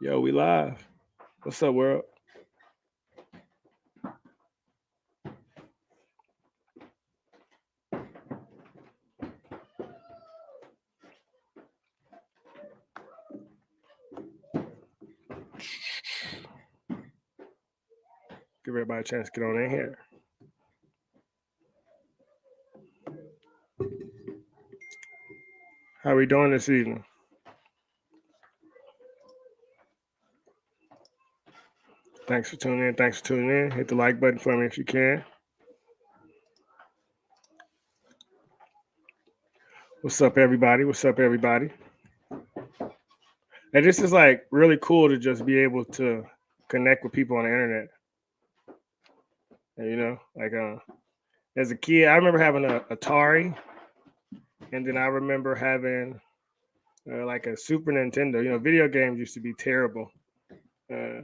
Yo, we live. What's up, world? Give everybody a chance to get on in here. How we doing this evening? Thanks for tuning in. Thanks for tuning in. Hit the like button for me if you can. What's up, everybody? What's up, everybody? And this is like really cool to just be able to connect with people on the internet. And, as a kid, I remember having a Atari, and then I remember having like a Super Nintendo. Video games used to be terrible. Uh,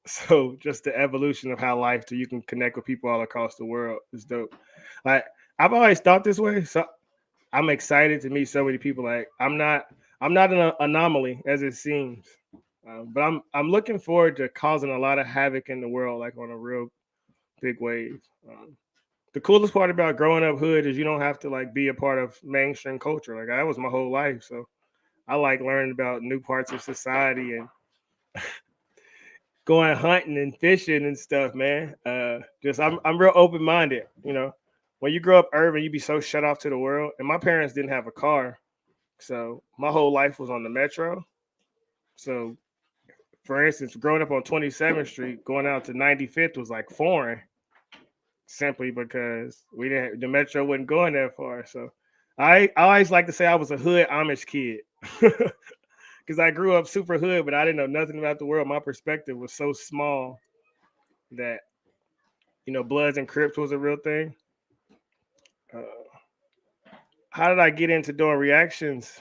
so just the evolution of how life to you can connect with people all across the world is dope. Like I've always thought this way, so I'm excited to meet so many people. Like I'm not an anomaly as it seems, but I'm looking forward to causing a lot of havoc in the world, like on a real big wave. The coolest part about growing up hood is you don't have to like be a part of mainstream culture. Like that was my whole life, so I like learning about new parts of society and going hunting and fishing and stuff, man. Just I'm real open minded. When you grow up urban, you be so shut off to the world. And my parents didn't have a car, so my whole life was on the metro. So, for instance, growing up on 27th Street, going out to 95th was like foreign, simply because we didn't the metro wasn't going that far. So, I always like to say I was a hood Amish kid. Because I grew up super hood, but I didn't know nothing about the world. My perspective was so small that Bloods and Crips was a real thing. Uh, how did I get into doing reactions?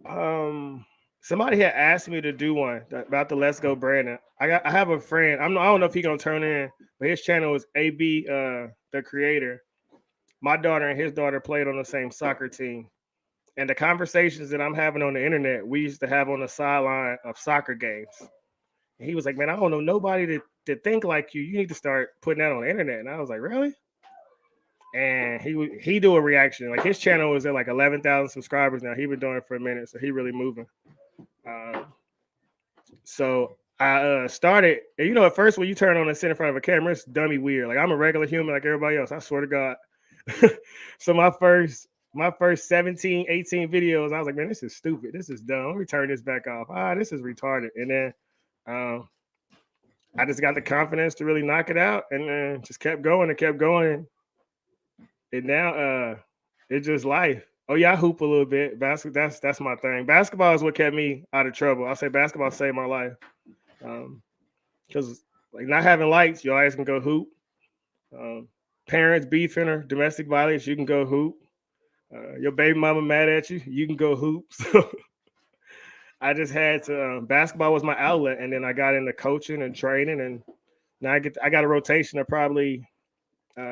Um, Somebody had asked me to do one about the Let's Go Brandon. I have a friend. I don't know if he gonna turn in, but his channel is AB, the creator. My daughter and his daughter played on the same soccer team, and the conversations that I'm having on the internet, we used to have on the sideline of soccer games. And he was like, "Man, I don't know nobody to think like you. You need to start putting that on the internet." And I was like, "Really?" And he do a reaction. Like his channel is at like 11,000 subscribers now. He been doing it for a minute, so he really moving. Um, so I started. And at first when you turn on and sit in front of a camera, it's dummy weird. Like I'm a regular human like everybody else. I swear to God. So my first 17, 18 videos, I was like, man, this is stupid. This is dumb. Let me turn this back off. This is retarded. And then um, I just got the confidence to really knock it out, and then just kept going and kept going. And now it's just life. Oh yeah, I hoop a little bit. Basketball, that's my thing. Basketball is what kept me out of trouble. I say basketball saved my life. Because like not having lights, you always can go hoop. Um, Parents beefing or domestic violence, you can go hoop. Your baby mama mad at you, you can go hoop. So I just had to. Basketball was my outlet, and then I got into coaching and training, and now I got a rotation of probably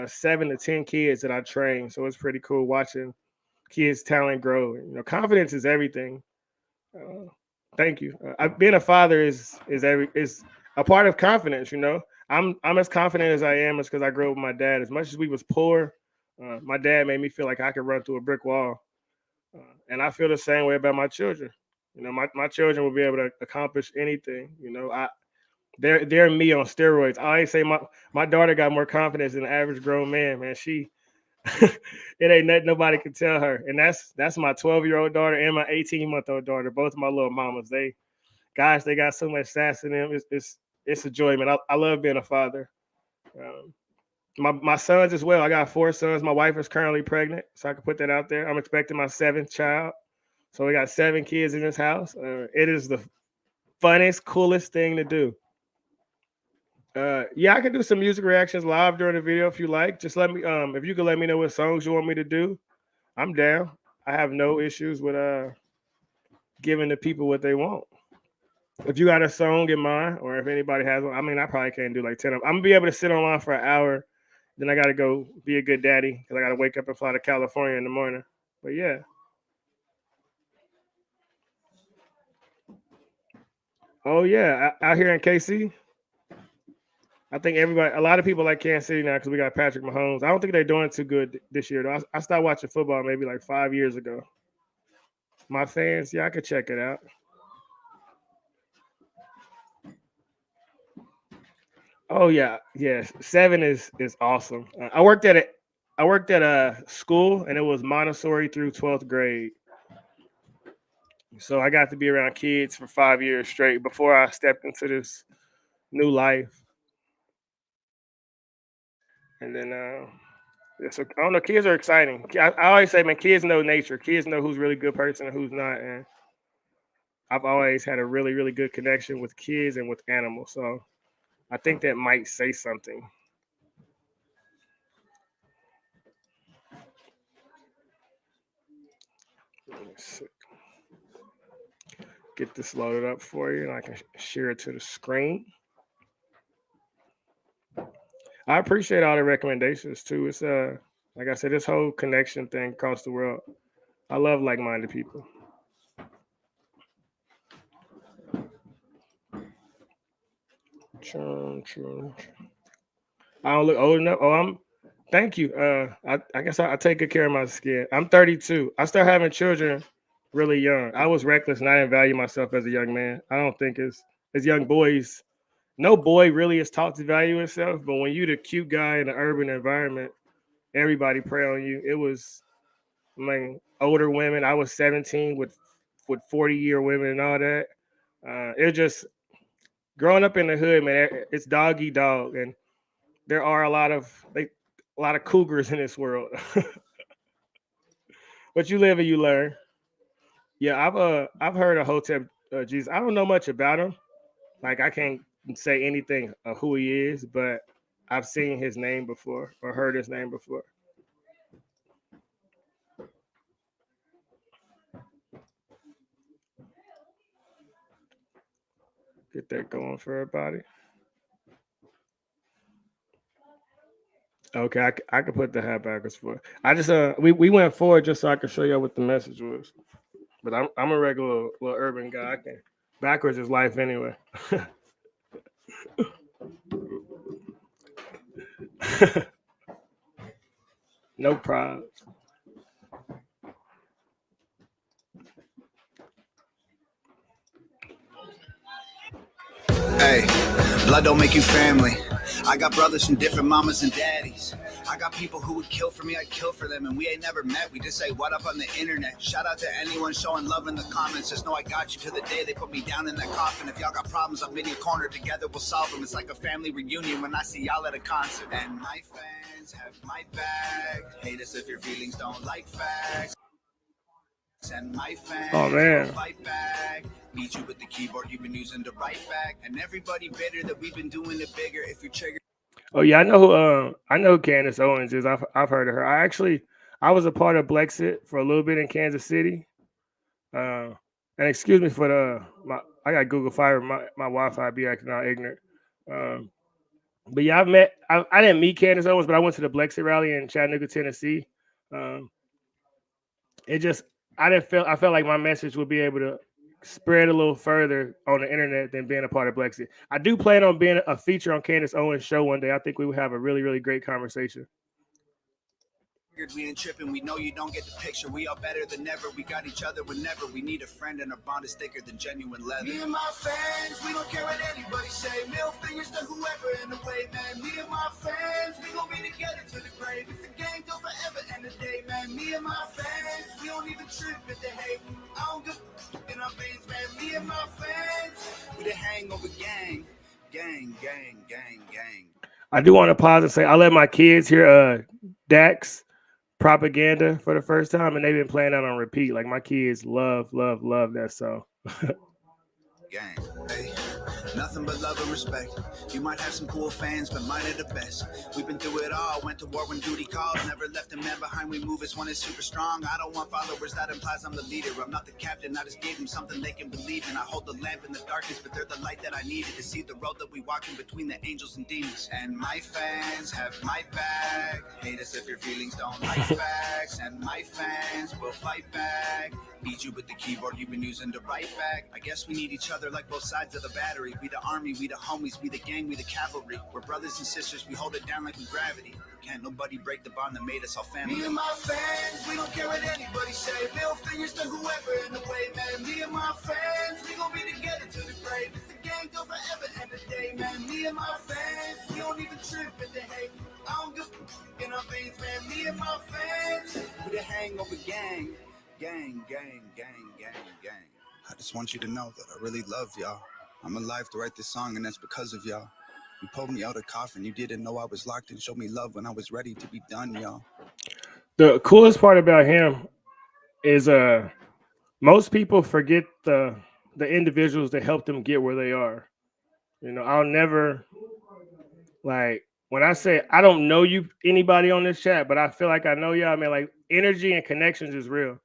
7 to 10 kids that I train. So it's pretty cool watching kids' talent grow. Confidence is everything. Uh, Thank you. Being a father is a part of confidence. I'm as confident as I am, is because I grew up with my dad. As much as we was poor, my dad made me feel like I could run through a brick wall, and I feel the same way about my children. My children will be able to accomplish anything. They're me on steroids. I always say my daughter got more confidence than the average grown man. Man, she it ain't nothing nobody can tell her. And that's my 12-year-old daughter and my 18-month-old daughter. Both of my little mamas. They got so much sass in them. It's a joy, man. I love being a father. Um, my sons as well. I got 4 sons. My wife is currently pregnant, so I can put that out there. I'm expecting my 7th child. So we got 7 kids in this house. It is the funnest, coolest thing to do. Yeah, I can do some music reactions live during the video if you like. Just let me if you can let me know what songs you want me to do. I'm down. I have no issues with giving the people what they want. If you got a song in mind, or if anybody has one, I mean, I probably can't do like 10 of them. I'm gonna be able to sit online for an hour. Then I gotta go be a good daddy because I gotta wake up and fly to California in the morning. But yeah. Oh yeah, out here in KC. I think a lot of people like Kansas City now because we got Patrick Mahomes. I don't think they're doing too good this year though. I started watching football maybe like 5 years ago. My fans, yeah, I could check it out. Oh yeah, yes. 7 is awesome. I worked at a school and it was Montessori through 12th grade. So I got to be around kids for 5 years straight before I stepped into this new life. And then yeah, so I don't know, kids are exciting. I always say, man, kids know nature. Kids know who's really good person and who's not. And I've always had a really, really good connection with kids and with animals. So I think that might say something. Let's get this loaded up for you and I can share it to the screen. I appreciate all the recommendations too. It's like I said, this whole connection thing across the world. I love like-minded people. I don't look old enough. Oh, I'm. Thank you. I guess I take good care of my skin. I'm 32. I started having children really young. I was reckless and I didn't value myself as a young man. I don't think as young boys, no boy really is taught to value himself. But when you the cute guy in an urban environment, everybody prey on you. It was, I mean, older women. I was 17 with 40-year women and all that. It just growing up in the hood, man. It's dog eat dog, and there are a lot of cougars in this world. But you live and you learn. Yeah, I've heard of Hotep Jesus. I don't know much about him. Like I can't say anything of who he is, but I've seen his name before or heard his name before. Get that going for everybody. Okay, I could put the hat backwards for. I just we went forward just so I could show you what the message was. But I'm a regular little urban guy. I can backwards is life anyway. No problem. Hey, blood don't make you family. I got brothers from different mamas and daddies. I got people who would kill for me, I'd kill for them. And we ain't never met, we just say what up on the internet. Shout out to anyone showing love in the comments. Just know I got you to the day they put me down in that coffin. If y'all got problems, I'm in your corner, together we'll solve them. It's like a family reunion when I see y'all at a concert. And my fans have my back. Hate us if your feelings don't like facts. And my fans will fight back. Meet you with the keyboard you've been using to write back. And everybody bitter that we've been doing it bigger. If you trigger. Oh yeah, I know who Candace Owens is. I've heard of her. I was a part of Blexit for a little bit in Kansas City. And excuse me for I got Google Fiber. My Wi-Fi be acting all ignorant. But yeah, I didn't meet Candace Owens, but I went to the Blexit rally in Chattanooga, Tennessee. Um, it just I felt like my message would be able to spread a little further on the internet than being a part of Blexit. I do plan on being a feature on Candace Owens' show one day. I think we would have a really, really great conversation. We ain't tripping, we know you don't get the picture. We all better than ever, we got each other whenever we need a friend, and our bond is thicker than genuine leather. Me and my fans, we don't care what anybody say. Middle fingers to whoever in the way, man. Me and my fans, we gon' be together to the grave. If the game go forever and the day, man. Me and my fans, we don't even trip if they hate. I don't give in our veins, man. Me and my fans, we the hangover gang. Gang, gang, gang, gang. I do want to pause and say I let my kids hear Dax Propaganda for the first time, and they've been playing that on repeat. Like my kids love that song. Gang, hey, nothing but love and respect. You might have some cool fans, but mine are the best. We've been through it all. Went to war when duty called, never left a man behind. We move as one is super strong. I don't want followers, that implies I'm the leader. I'm not the captain, I just gave them something they can believe in. I hold the lamp in the darkness, but they're the light that I needed to see the road that we walk in between the angels and demons. And my fans have my back. Hate us if your feelings don't like facts. And my fans will fight back. Beat you with the keyboard you've been using to write back. I guess we need each other like both sides of the battery. We the army, we the homies, we the gang, we the cavalry. We're brothers and sisters, we hold it down like we gravity. Can't nobody break the bond that made us all family. Me and my fans, we don't care what anybody say. Middle fingers to whoever in the way, man. Me and my fans, we gon' be together to the grave. If the gang go forever and the day, man. Me and my fans, we don't even trip at the hate. I don't give in our veins, man. Me and my fans, we the hangover gang. Gang, gang, gang, gang, gang. I just want you to know that I really love y'all. I'm alive to write this song, and that's because of y'all. You pulled me out of coffin. You didn't know I was locked and showed me love when I was ready to be done, y'all. The coolest part about him is most people forget the individuals that helped them get where they are. You know, I'll never like when I say I don't know you anybody on this chat, but I feel like I know y'all. I mean, like energy and connections is real.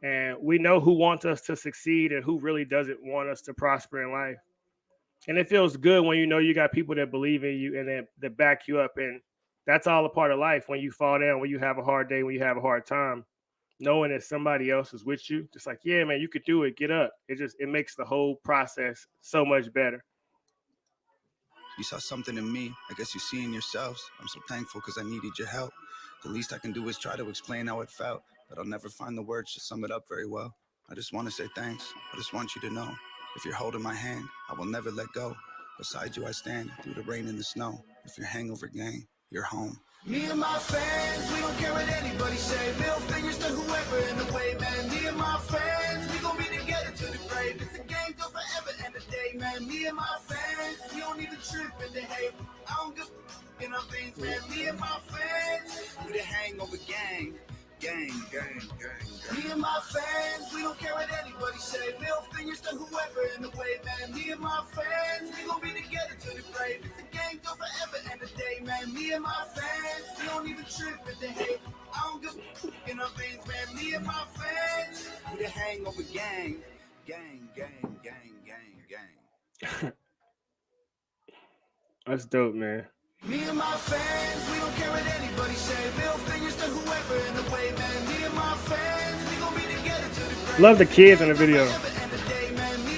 And we know who wants us to succeed and who really doesn't want us to prosper in life. And it feels good when you know you got people that believe in you and that back you up. And that's all a part of life. When you fall down, when you have a hard day, when you have a hard time, knowing that somebody else is with you, just like, yeah, man, you could do it. Get up. It makes the whole process so much better. You saw something in me. I guess you see in yourselves. I'm so thankful because I needed your help. The least I can do is try to explain how it felt, but I'll never find the words to sum it up very well. I just want to say thanks. I just want you to know, if you're holding my hand, I will never let go. Beside you I stand, through the rain and the snow. If you're hangover gang, you're home. Me and my fans, we don't care what anybody say. Middle fingers to whoever in the way, man. Me and my fans, we gon' be together to the grave. If the game go forever and a day, man. Me and my fans, we don't even trip in the hate. I don't give in our veins, man. Me and my fans, we the hangover gang. Gang, gang, gang, gang. Me and my fans, we don't care what anybody say. Middle fingers to whoever in the way, man. Me and my fans, we gon' be together to the grave. If the gang go forever and a day, man. Me and my fans, we don't even trip at the hate. I don't give in our veins, man. Me and my fans, we the hangover gang. Gang, gang, gang, gang, gang. That's dope, man. Me and my fans, we don't care what anybody say. Middle fingers to whoever in the way, man. Me and my fans, we gon' be together to the grave. Love the kids in the video. Me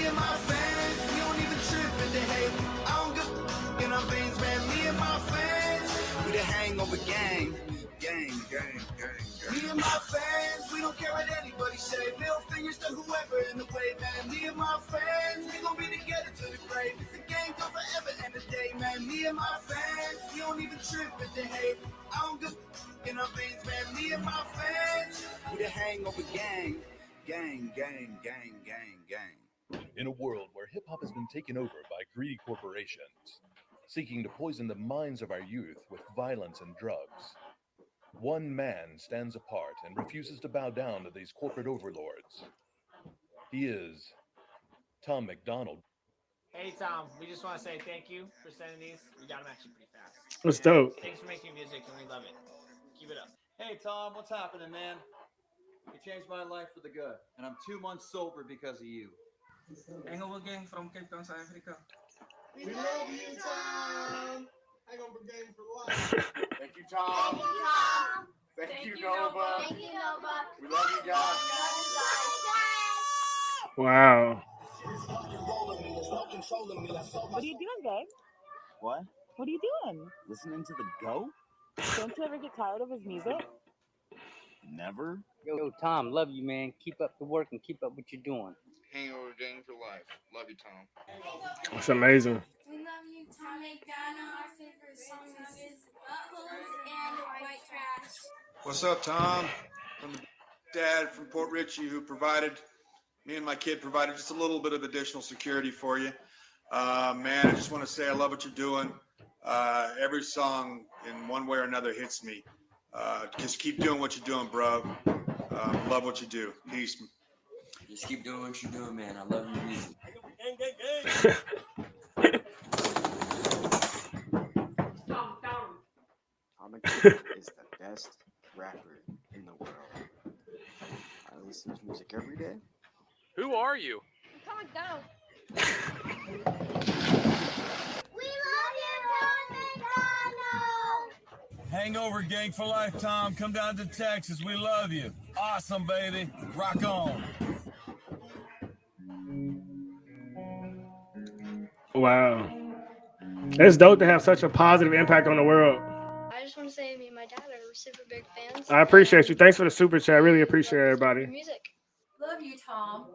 and my fans, we don't even trip in the hate. I don't give in our veins, man. Me and my fans, we the hangover gang. Gang, gang, gang, gang. Me and my fans, we don't care what anybody say. Middle fingers to whoever in the way, man. Me and my fans, we gon' be together to the grave. If the gang go forever and a day, man. Me and my fans, we don't even trip at the hate. I don't give in our veins, man. Me and my fans, we the hangover gang. Gang, gang, gang, gang, gang. In a world where hip-hop has been taken over by greedy corporations, seeking to poison the minds of our youth with violence and drugs, one man stands apart and refuses to bow down to these corporate overlords. He is Tom McDonald. Hey Tom, we just want to say thank you for sending these. We got them actually pretty fast. That's dope. Thanks for making music and we love it. Keep it up. Hey Tom, what's happening, man? You changed my life for the good, and I'm 2 months sober because of you. Hangover gang from Cape Town, South Africa. We love you, Tom. Hangover gang for life. Thank you, Tom. Thank you, Tom. Thank you, Nova. Thank you, Nova. We love you guys. Wow. What are you doing, babe? What? What are you doing? Listening to the Go? Don't you ever get tired of his music? Never. Yo, Tom, love you, man. Keep up the work and keep up what you're doing. Hangover gang for life. Love you, Tom. That's amazing. We love you, Tom McDonald. Our favorite song is Buttholes and White Trash. What's up, Tom? I'm the dad from Port Richey who provided, me and my kid provided just a little bit of additional security for you. Man, I just want to say I love what you're doing. Every song in one way or another hits me. Just keep doing what you're doing, bro. Love what you do. Peace. Just keep doing what you're doing, man. I love your music. Tom McDonald is the best rapper in the world. I listen to his music every day. Who are you? Tom McDonald. Hangover gang for life, Tom. Come down to Texas. We love you. Awesome, baby. Rock on. Wow. It's dope to have such a positive impact on the world. I just want to say me and my dad are super big fans. I appreciate you. Thanks for the super chat. I really appreciate everybody. Music. Love you, Tom.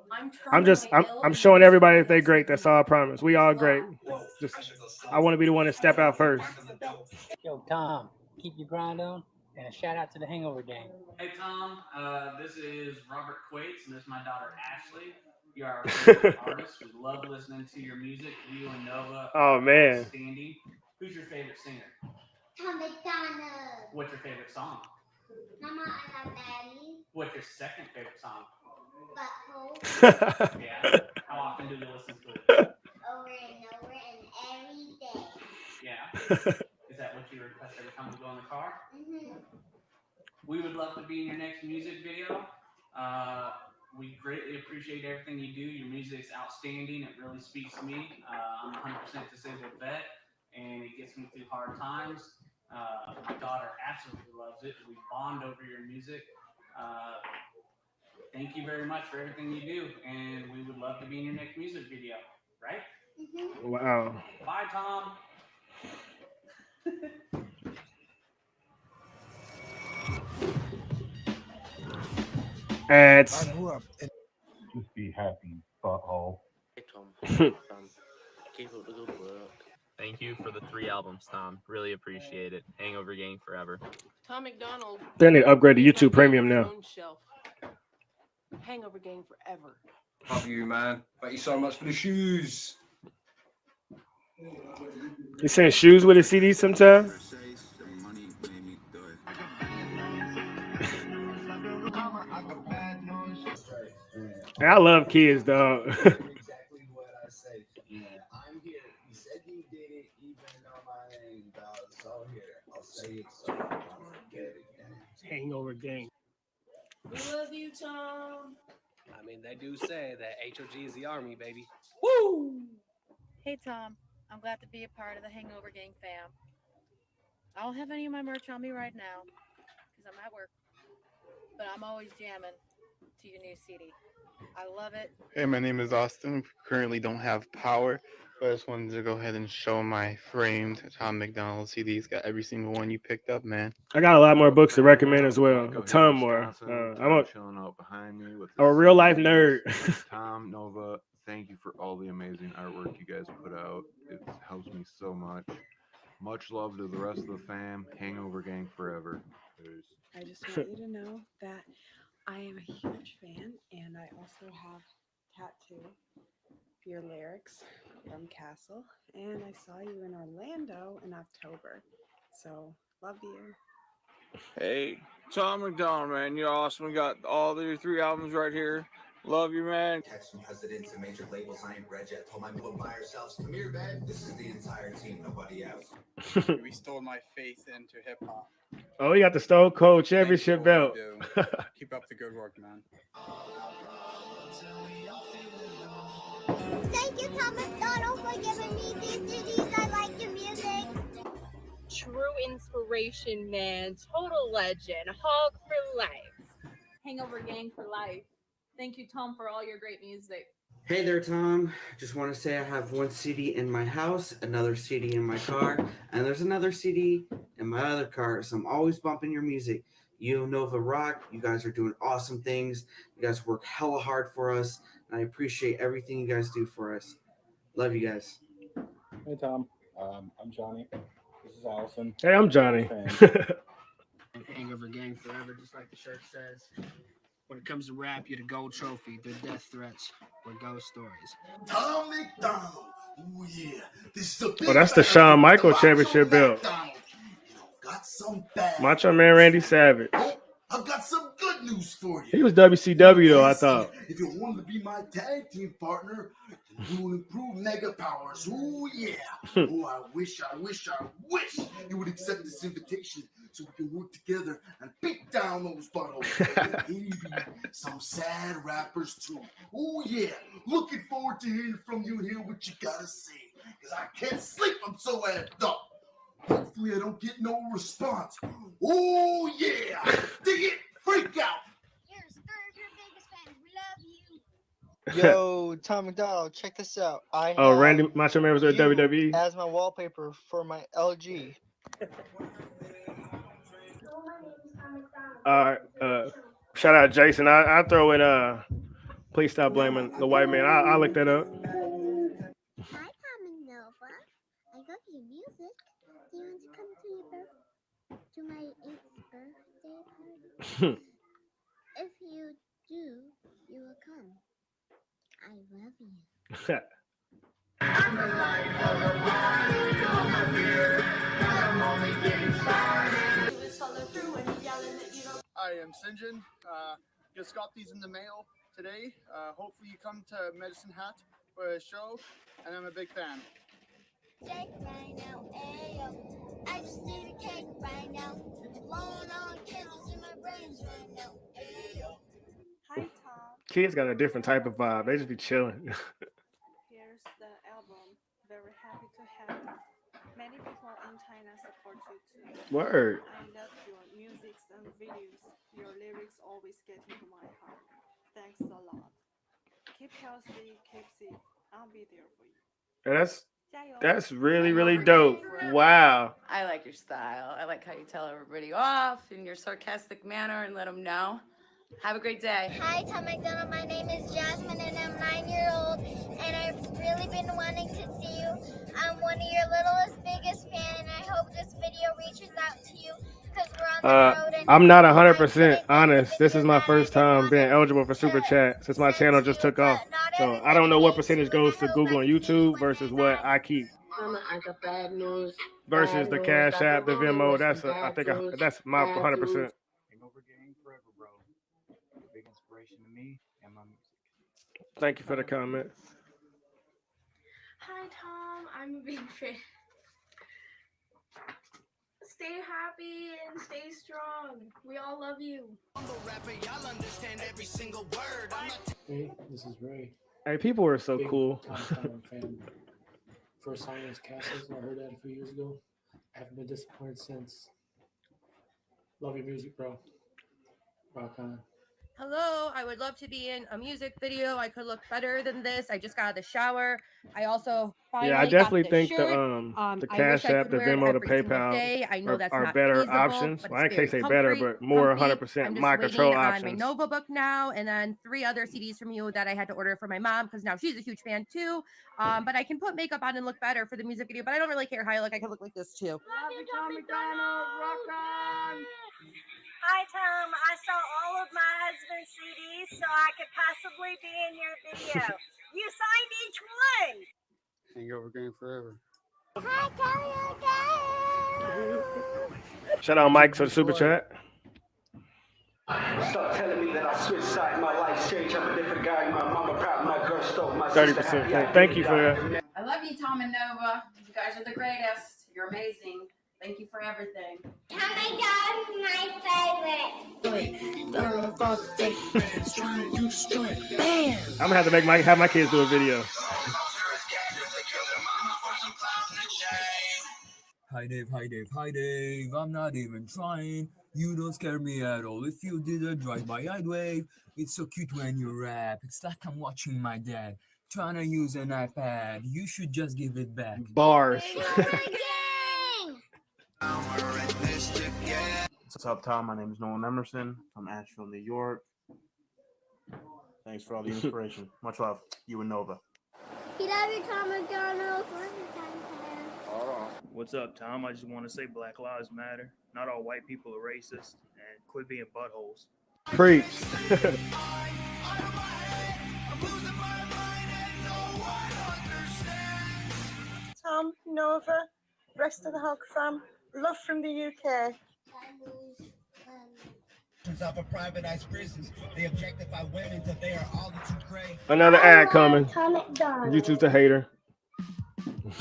I'm showing everybody that they're great. That's all I promise. We all great. Just I want to be the one to step out first. Yo, Tom, keep your grind on, and a shout out to the Hangover Gang. Hey, Tom. This is Robert Quates, and this is my daughter Ashley. You are our favorite artist. We love listening to your music. You and Nova. Oh man. Outstanding. Who's your favorite singer? Tom McDonald. What's your favorite song? Mama, I got Daddy. What's your second favorite song? Butthole. Yeah. How often do you listen to it? Over and over and every day. Yeah. Is that what you request every time we go in the car? Mm-hmm. We would love to be in your next music video. We greatly appreciate everything you do. Your music's outstanding. It really speaks to me. I'm a 100% disabled vet, and it gets me through hard times. My daughter absolutely loves it. We bond over your music. Thank you very much for everything you do, and we would love to be in your next music video, right? Mm-hmm. Wow. Bye, Tom. Ads. I grew up in just be happy, butthole. Hey, Tom. Keep up the good work. Thank you for the 3 albums, Tom. Really appreciate it. Hangover Gang forever. Tom McDonald. They need to upgrade to YouTube Premium now. Hangover Gang forever. Love you, man. Thank you so much for the shoes. You saying shoes with a CD sometimes? I love kids, dog. Hangover Gang. We love you, Tom. I mean, they do say that HOG is the army, baby. Woo! Hey, Tom. I'm glad to be a part of the Hangover Gang fam. I don't have any of my merch on me right now because I'm at work, but I'm always jamming to your new CD. I love it. Hey, my name is Austin. Currently don't have power, but I just wanted to go ahead and show my framed Tom McDonald CDs. Got every single one you picked up, man. I got a lot more books to recommend as well. A ton more. I'm chilling out behind me with a real life nerd. Tom, Nova, thank you for all the amazing artwork you guys put out. It helps me so much. Much love to the rest of the fam. Hangover Gang forever. Peace. I just want you to know that I am a huge fan, and I also have tattoo your lyrics from Castle, and I saw you in Orlando in October, so love you. Hey, Tom McDonald, man, you're awesome. We got all your 3 albums right here. Love you, man. Text from presidents and major labels. I ain't read yet. Told my people by ourselves. Come here, babe. This is the entire team. Nobody else. Restored my faith into hip hop. Oh, you got the Stone Cold Championship belt. Keep up the good work, man. Thank you, Tom McDonald, for giving me these CDs. I like your music. True inspiration, man. Total legend. Hog for life. Hangover Gang for life. Thank you, Tom, for all your great music. Hey there, Tom. Just want to say I have 1 CD in my house, another CD in my car, and there's another CD in my other car, so I'm always bumping your music. You and Nova rock. You guys are doing awesome things. You guys work hella hard for us, and I appreciate everything you guys do for us. Love you guys. Hey, Tom. I'm Johnny. This is Allison. Hey, I'm Johnny. Hangover Gang forever, just like the shirt says. When it comes to rap, you're the gold trophy. They're death threats or ghost stories. Tom McDonald. Ooh, yeah. This is the Oh, that's the Shawn Michaels Championship belt. Got some bad. Macho Man Randy Savage. I've got some good news for you. He was WCW though, I thought. If you wanted to be my tag team partner, you will improve mega powers. Ooh, yeah. Oh, I wish you would accept this invitation so we can work together and beat down those buttholes. And maybe some sad rappers too. Oh yeah, looking forward to hearing from you and hear what you gotta say. Cause I can't sleep, I'm so amped up. Hopefully I don't get no response. Oh yeah, dig it, freak out. Yo, Tom McDonald, check this out. I have Oh, Randy Macho Man was at you WWE. as my wallpaper for my LG. All right, shout out Jason. I throw in please stop blaming the white man. I look that up. Hi, Tom and Nova. I love your music. Do you want to come to my 8th birthday party? If you do, you will come. I love you. I am Sinjin. Just got these in the mail today. Hopefully you come to Medicine Hat for a show, and I'm a big fan. Right now, ayo. I just need a cake right now. Blowing on candles in my brains right now. Ayo. Hi, Tom. Kids got a different type of vibe. They just be chilling. Here's the album. Very happy to have you. Many people in China support you too. Word. I love your music and videos. Your lyrics always get into my heart. Thanks a lot. Keep healthy, keep safe. I'll be there for you. And that's really, really dope. Wow. I like your style. I like how you tell everybody off in your sarcastic manner and let them know. Have a great day. Hi, Tom McDonald. My name is Jasmine, and I'm 9-year-old, and I've really been wanting to see you. I'm one of your littlest, biggest fan, and I hope this video reaches out to you because we're on the road. And I'm not 100% honest. This is my first time being eligible for Super Chat since my channel just took off. So I don't know what percentage goes to Google and YouTube versus what I keep. I got bad news. Versus the Cash App, the Venmo. I think that's my 100%. Hangover Gang forever, bro. Big inspiration to me and my music. Thank you for the comment. Hi, Tom. I'm a big fan. Stay happy and stay strong. We all love you. Hey, this is Ray. Hey, people are so Big cool. Tom fan. First song was Castles. I heard that a few years ago. I haven't been disappointed since. Love your music, bro. Rock on. Hello, I would love to be in a music video. I could look better than this. I just got out of the shower. I also finally I definitely got think the shirt. the I Cash wish I App, could the wear it Venmo, the every single PayPal day. I know that's are not better feasible, options. but Well, I it's can't very say better, comfy, but more comfy. 100% I'm just my waiting control on options. my Nova book now, and then 3 other CDs from you that I had to order for my mom because now she's a huge fan too. But I can put makeup on and look better for the music video, but I don't really care how I look. I can look like this too. Love you, Tom McDonald. Rock on. Hi, Tom. I saw all of my husband's CDs so I could possibly be in your video. You signed each one. Hangover Gang forever. Hi, Kanye. Shout out Mike for the Super Chat. Stop telling me that I switched sides, my life's changed. I'm a different guy. My mama proud, my girl stoked, my 30%. Thank you for that. I love you, Tom and Nova. You guys are the greatest. You're amazing. Thank you for everything. Tom McDonald's my favorite. I'm gonna have to have my kids do a video. Hi Dave, hi Dave, hi Dave. I'm not even trying. You don't scare me at all. If you did a drive-by, I'd wave. It's so cute when you rap. It's like I'm watching my dad trying to use an iPad. You should just give it back. Bars. What's up, Tom? My name is Nolan Emerson from Asheville, New York. Thanks for all the inspiration. Much love. You and Nova. We love you, Tom McDonald. What's up, Tom? I just want to say Black Lives Matter. Not all white people are racist, and quit being buttholes. Preach. Tom, Nova, rest of the Hulk fam, love from the UK. Of a privatized prisons, they objectify women till they are all too gray. Another ad coming. YouTube's a hater.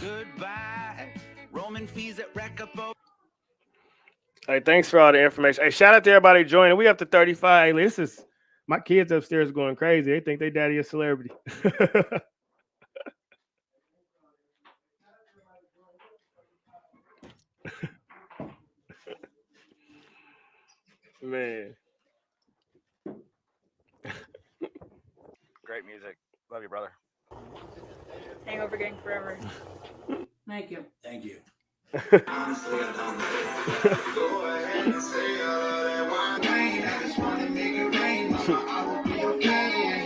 Goodbye. Roman fees at Recapo. Hey, thanks for all the information. Hey, shout out to everybody joining. We up to 35. Hey, this is my kids upstairs going crazy. They think they daddy a celebrity. Man. Great music. Love you, brother. Hangover Gang forever. Thank you. Thank you.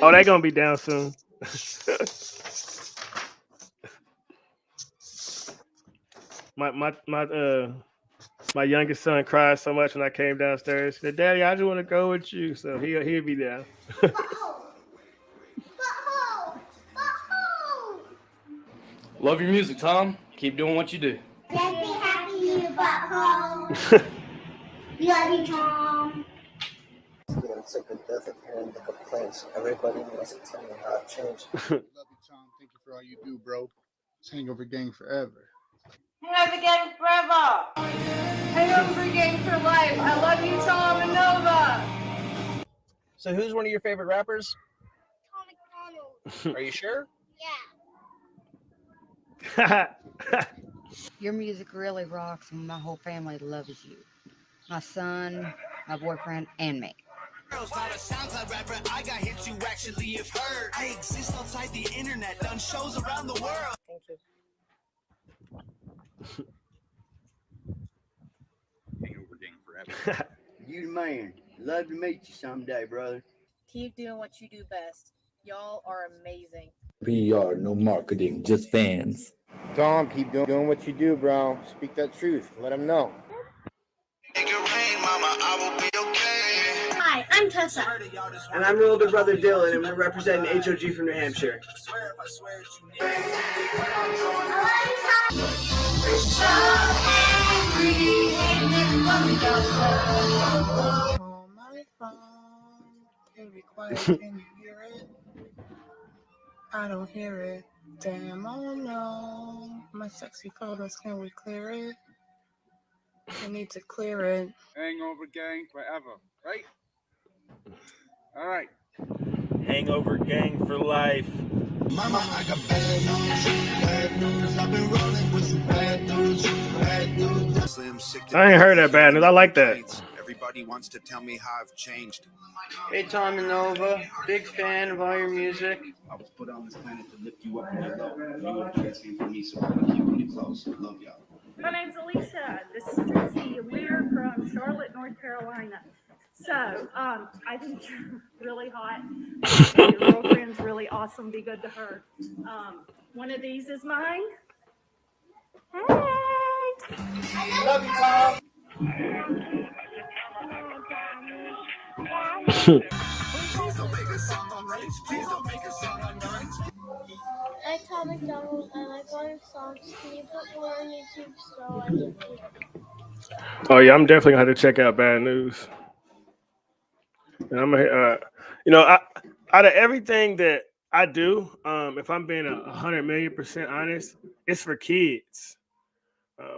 Oh, they gonna be down soon. My youngest son cried so much when I came downstairs. He said, "Daddy, I just want to go with you." So he'll be down. Love your music, Tom. Keep doing what you do. Just be happy you butthole. We love you, Tom. I'm sick of death of hearing the complaints. Everybody wants to tell me how I've changed. Love you, Tom. Thank you for all you do, bro. It's Hangover Gang forever. Hangover Gang forever. Hangover Gang for life. I love you, Tom and Nova. So who's one of your favorite rappers? Are you sure? Your music really rocks, and my whole family loves you. My son, my boyfriend, and me. Not a SoundCloud rapper, I got hits you actually have heard. I exist outside the internet, done shows around the world. Thank you. Hangover Gang forever. You the man. Love to meet you someday, brother. Keep doing what you do best. Y'all are amazing. PR, no marketing, just fans. Tom, keep doing what you do, bro. Speak that truth. Let them know. Hi, I'm Tessa. And I'm your older brother Dylan, and we're representing HOG from New Hampshire. On my phone, can be quiet, can you hear it? I don't hear it. Damn, oh no. My sexy photos, can we clear it? I need to clear it. Hangover Gang forever, right? All right. Hangover Gang for life. Mama, I got bad news. Bad news. I've been rolling with some bad news. Bad news. I ain't heard that bad news. I like that. Everybody wants to tell me how I've changed. Hey, Tom and Nova. Big fan of all your music. I was put on this planet to lift you up when you're low. You were the best thing for me, so I'm gonna keep you close. Love y'all. My name's Alicia. This is Tracy. We're from Charlotte, North Carolina. So, I think you're really hot. Your girlfriend's really awesome. Be good to her. One of these is mine. Hey! Love you, Tom. I Tom McDonald. I like all your songs. Can you put more on YouTube so I can Oh yeah, I'm definitely gonna have to check out Bad News. And I'm gonna, out of everything that I do, if I'm being 100,000,000% honest, it's for kids.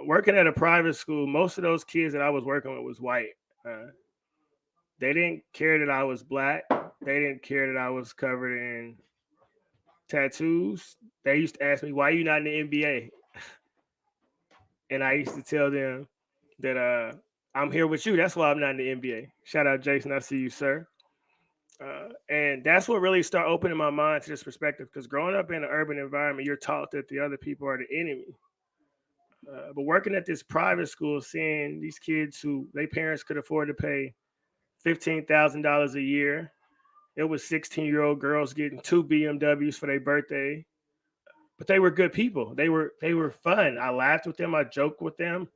Working at a private school, most of those kids that I was working with was white. They didn't care that I was black. They didn't care that I was covered in tattoos. They used to ask me, "Why are you not in the NBA?" And I used to tell them that I'm here with you. That's why I'm not in the NBA. Shout out, Jason. I see you, sir. And that's what really started opening my mind to this perspective. Because growing up in an urban environment, you're taught that the other people are the enemy. But working at this private school, seeing these kids who their parents could afford to pay $15,000 a year, it was 16-year-old girls getting 2 BMWs for their birthday. But they were good people. They were fun. I laughed with them. I joked with them.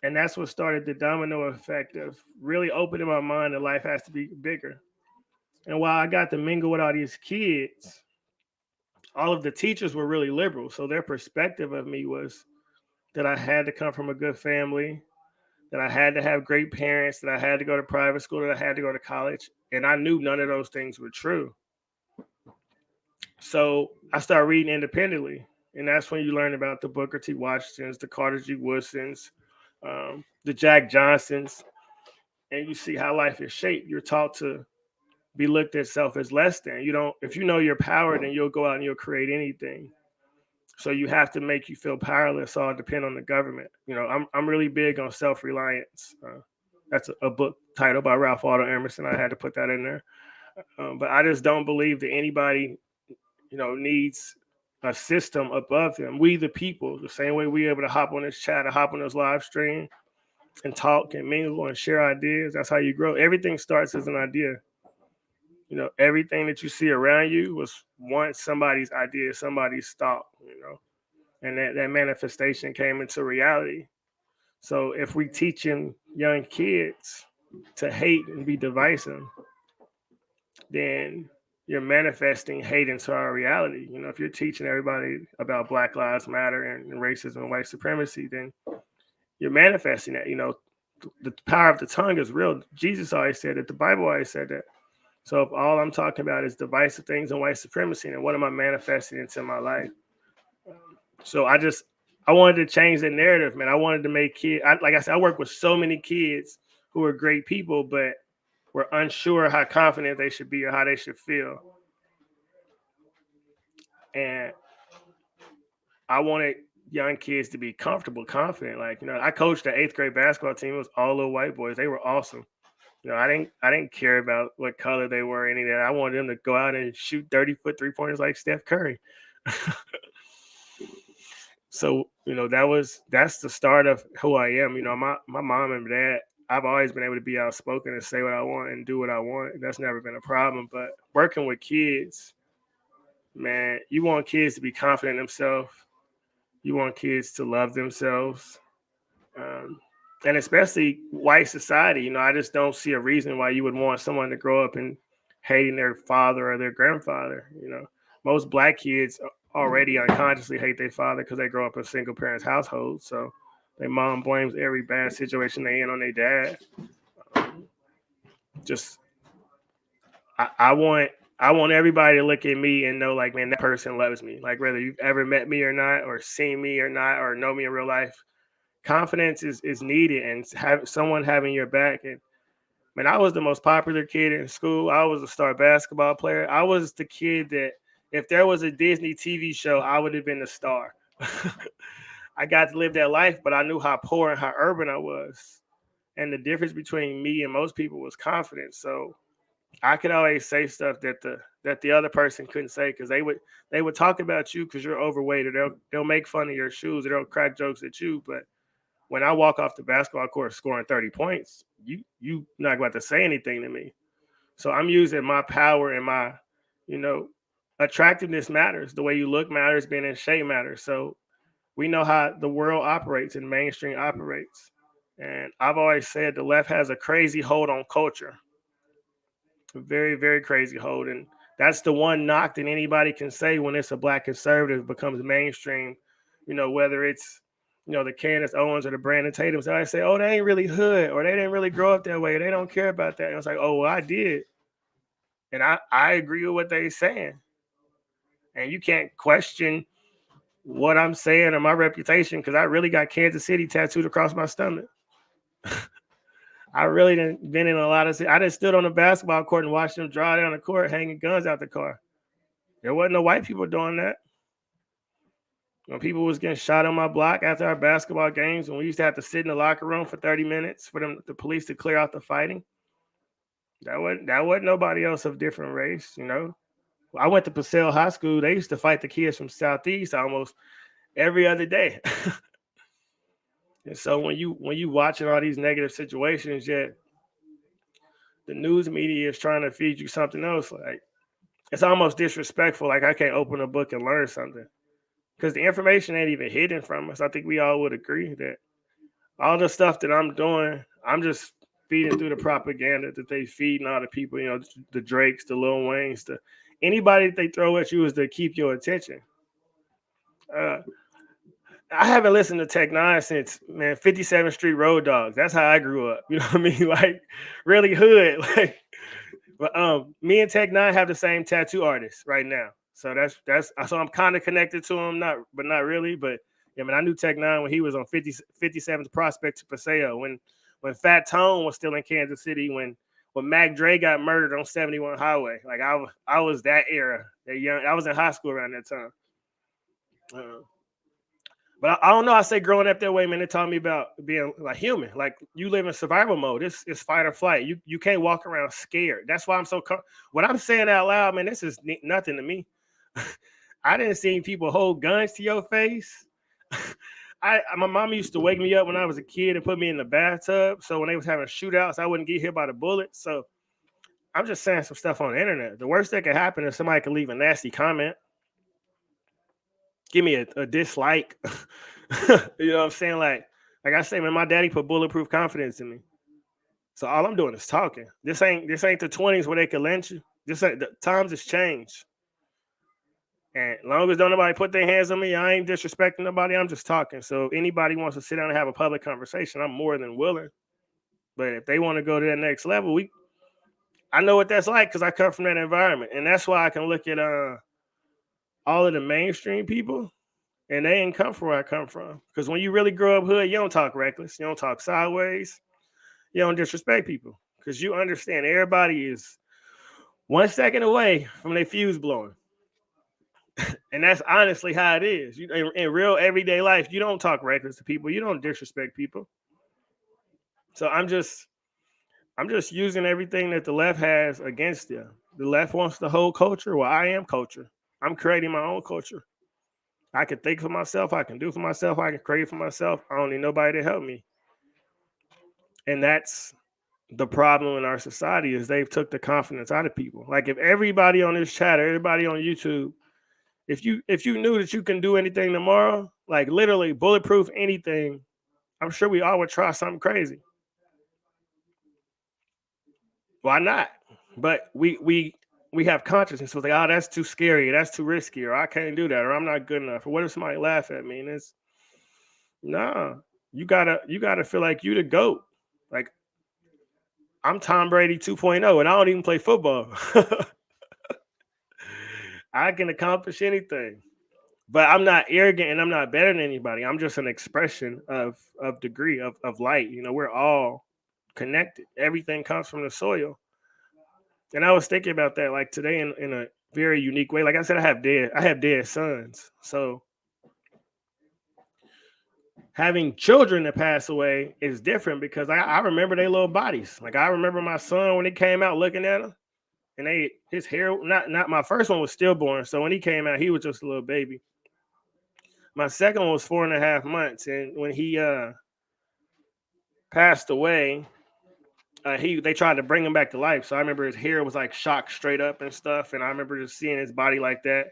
And that's what started the domino effect of really opening my mind that life has to be bigger. And while I got to mingle with all these kids, all of the teachers were really liberal. So their perspective of me was that I had to come from a good family, that I had to have great parents, that I had to go to private school, that I had to go to college. And I knew none of those things were true. So I started reading independently. And that's when you learn about the Booker T. Washingtons, the Carter G. Woodsons, the Jack Johnsons, and you see how life is shaped. You're taught to be looked at self as less than. You don't, if you know your power, then you'll go out and you'll create anything. So you have to make you feel powerless, all depend on the government. I'm really big on self-reliance. That's a book title by Ralph Waldo Emerson. I had to put that in there. But I just don't believe that anybody, needs a system above them. We, the people, the same way we're able to hop on this chat and hop on this live stream and talk and mingle and share ideas. That's how you grow. Everything starts as an idea. Everything that you see around you was once somebody's idea, somebody's thought, and that manifestation came into reality. So if we teaching young kids to hate and be divisive, then you're manifesting hate into our reality. If you're teaching everybody about Black Lives Matter and racism and white supremacy, then you're manifesting that. The power of the tongue is real. Jesus always said that. The Bible always said that. So if all I'm talking about is divisive things and white supremacy, then what am I manifesting into my life? So I wanted to change the narrative, man. I wanted to make kids, like I said, I work with so many kids who are great people, but were unsure how confident they should be or how they should feel. And I wanted young kids to be comfortable, confident. Like, I coached the 8th grade basketball team. It was all little white boys. They were awesome. I didn't care about what color they were, any of that. I wanted them to go out and shoot 30-foot 3-pointers like Steph Curry. So, that's the start of who I am. My mom and dad, I've always been able to be outspoken and say what I want and do what I want. That's never been a problem. But working with kids, man, you want kids to be confident in themselves. You want kids to love themselves. And especially white society, I just don't see a reason why you would want someone to grow up and hating their father or their grandfather. Most Black kids already unconsciously hate their father because they grow up in single parents household. So their mom blames every bad situation they in on their dad. I want everybody to look at me and know, like, man, that person loves me. Like, whether you've ever met me or not, or seen me or not, or know me in real life, confidence is needed, and have someone having your back. And man, I was the most popular kid in school. I was a star basketball player. I was the kid that if there was a Disney TV show, I would have been the star. I got to live that life, but I knew how poor and how urban I was. And the difference between me and most people was confidence. So I could always say stuff that the other person couldn't say, because they would talk about you because you're overweight, or they'll make fun of your shoes, or they'll crack jokes at you. But when I walk off the basketball court scoring 30 points, you not about to say anything to me. So I'm using my power and my, attractiveness matters. The way you look matters. Being in shape matters. So we know how the world operates and mainstream operates. And I've always said the left has a crazy hold on culture. A very, very crazy hold. And that's the one knock that anybody can say when it's a Black conservative becomes mainstream, whether it's, the Candace Owens or the Brandon Tatums. I say, oh, they ain't really hood, or they didn't really grow up that way. They don't care about that. And it's like, oh, well, I did. And I agree with what they're saying. And you can't question what I'm saying or my reputation, because I really got Kansas City tattooed across my stomach. I really didn't been in a lot of. I done stood on the basketball court and watched them draw down the court, hanging guns out the car. There wasn't no white people doing that. When people was getting shot on my block after our basketball games, and we used to have to sit in the locker room for 30 minutes for the police to clear out the fighting. That wasn't nobody else of different race, I went to Purcell High School. They used to fight the kids from Southeast almost every other day. And so when you watching all these negative situations, yet the news media is trying to feed you something else, like it's almost disrespectful. Like I can't open a book and learn something, because the information ain't even hidden from us. I think we all would agree that all the stuff that I'm doing, I'm just feeding through the propaganda that they feeding all the people, the Drakes, the Lil Waynes, anybody that they throw at you is to keep your attention. I haven't listened to Tech Nine since 57th Street Road Dogs. That's how I grew up. You know what I mean? Like really hood. Like, but me and Tech Nine have the same tattoo artist right now. So that's so I'm kind of connected to him, not really, but Yeah, man, I knew Tech Nine when he was on 57th Prospect to Paseo, when Fat Tone was still in Kansas City, when Mac Dre got murdered on 71 Highway. Like I was that era, that young. I was in high school around that time. But I don't know. I say growing up that way, man, it taught me about being like human. Like you live in survival mode. It's fight or flight. You can't walk around scared. That's why I'm so. What I'm saying out loud, man, this is nothing to me. I didn't see people hold guns to your face. My mom used to wake me up when I was a kid and put me in the bathtub. So when they was having shootouts, I wouldn't get hit by the bullet. So I'm just saying some stuff on the internet. The worst that could happen is somebody could leave a nasty comment, give me a dislike. You know what I'm saying? Like I say, man, my daddy put bulletproof confidence in me. So all I'm doing is talking. This ain't the 20s where they could lynch you. The times has changed. And as long as don't nobody put their hands on me, I ain't disrespecting nobody. I'm just talking. So if anybody wants to sit down and have a public conversation, I'm more than willing. But if they want to go to that next level, I know what that's like because I come from that environment. And that's why I can look at all of the mainstream people, and they ain't come from where I come from. Because when you really grow up hood, you don't talk reckless. You don't talk sideways. You don't disrespect people. Because you understand everybody is 1 second away from their fuse blowing. And that's honestly how it is. In real everyday life, you don't talk reckless to people. You don't disrespect people. So I'm just using everything that the left has against them. The left wants the whole culture. Well, I am culture. I'm creating my own culture. I can think for myself. I can do for myself. I can create for myself. I don't need nobody to help me. And that's the problem in our society is they've took the confidence out of people. Like if everybody on this chat or everybody on YouTube, if you knew that you can do anything tomorrow, like literally bulletproof anything, I'm sure we all would try something crazy. Why not? But we have consciousness. So it's like, oh, that's too scary. That's too risky. Or I can't do that. Or I'm not good enough. Or what if somebody laugh at me? And it's, nah, you gotta feel like you the GOAT. Like I'm Tom Brady 2.0 and I don't even play football. I can accomplish anything. But I'm not arrogant and I'm not better than anybody. I'm just an expression of degree of light. You know, we're all connected. Everything comes from the soil. And I was thinking about that like today in a very unique way. Like I said, I have dead sons. So having children that pass away is different because I remember their little bodies. Like I remember my son when he came out looking at him, and his hair, not my first one was stillborn. So when he came out, he was just a little baby. My second one was 4.5 months, and when he passed away, they tried to bring him back to life. So I remember his hair was like shocked straight up and stuff, and I remember just seeing his body like that,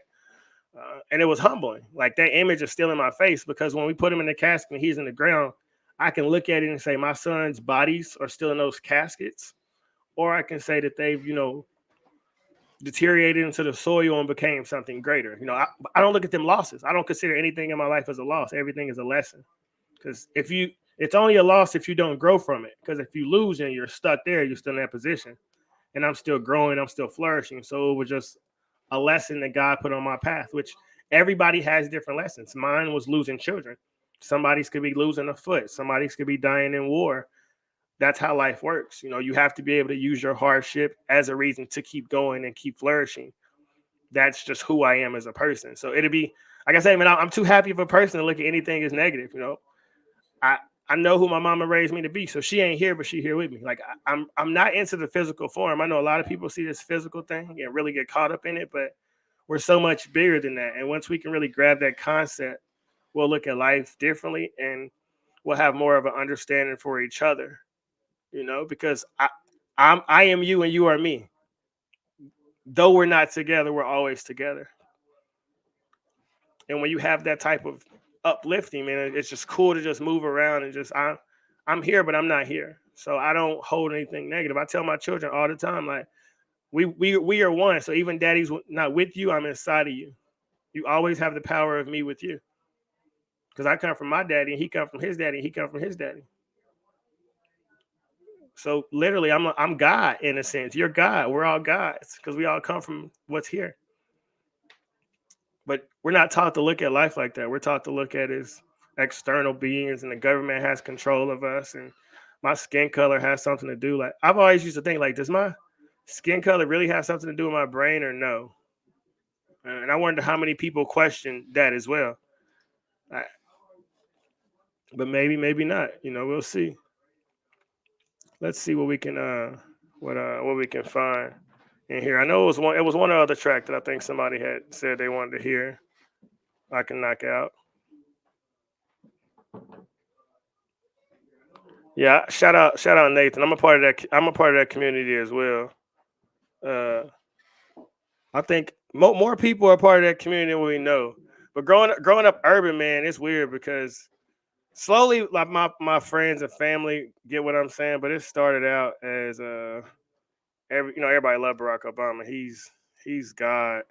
and it was humbling. Like that image is still in my face because when we put him in the casket and he's in the ground, I can look at it and say my son's bodies are still in those caskets, or I can say that they've deteriorated into the soil and became something greater. I don't look at them losses. I don't consider anything in my life as a loss. Everything is a lesson. Because it's only a loss if you don't grow from it. Because if you lose and you're stuck there, you're still in that position. And I'm still growing. I'm still flourishing. So it was just a lesson that God put on my path, which everybody has different lessons. Mine was losing children. Somebody's could be losing a foot. Somebody's could be dying in war. That's how life works. You have to be able to use your hardship as a reason to keep going and keep flourishing. That's just who I am as a person. So it'll be, like I say, man, I'm too happy of a person to look at anything as negative. I know who my mama raised me to be. So she ain't here, but she here with me. Like I'm not into the physical form. I know a lot of people see this physical thing and really get caught up in it, but we're so much bigger than that. And once we can really grab that concept, we'll look at life differently and we'll have more of an understanding for each other. Because I am you and you are me. Though we're not together, we're always together. And when you have that type of uplifting, man, it's just cool to just move around and just I'm here, but I'm not here. So I don't hold anything negative. I tell my children all the time, like we are one. So even daddy's not with you, I'm inside of you. You always have the power of me with you. Because I come from my daddy and he come from his daddy and he come from his daddy. So literally, I'm God in a sense. You're God. We're all gods because we all come from what's here. But we're not taught to look at life like that. We're taught to look at it as external beings and the government has control of us and my skin color has something to do. Like I've always used to think like, does my skin color really have something to do with my brain or no? And I wonder how many people question that as well. But maybe not. You know, we'll see. Let's see what we can what we can find in here. I know it was one other track that I think somebody had said they wanted to hear. I can knock out. Yeah, shout out Nathan. I'm a part of that community as well. I think more people are part of that community than we know. But growing up urban, man, it's weird because slowly, like my friends and family get what I'm saying. But it started out as everybody loved Barack Obama. He's God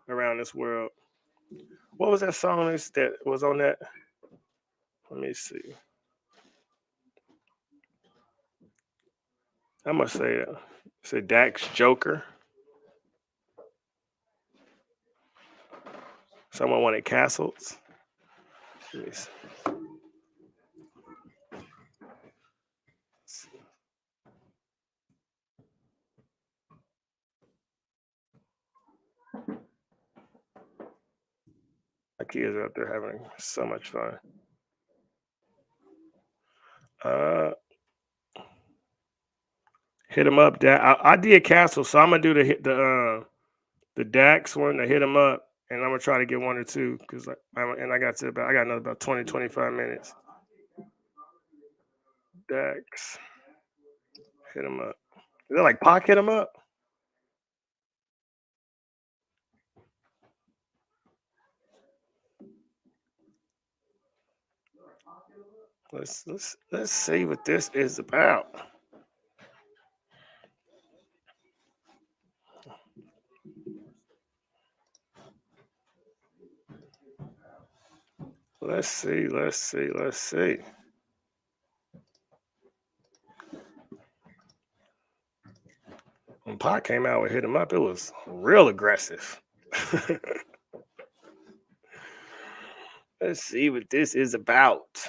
around this world. What was that song that was on that? Let me see. I'm gonna say Dax Joker. Someone wanted castles. Let me see. My kids are out there having so much fun. Hit him up, Dax. I did Castle, so I'm gonna do the Dax one to hit him up, and I'm gonna try to get one or two because I got another about 20-25 minutes. Dax, hit him up. Is that like Pac hit him up? Let's see what this is about. Let's see. When Pac came out with Hit 'Em Up, it was real aggressive. Let's see what this is about.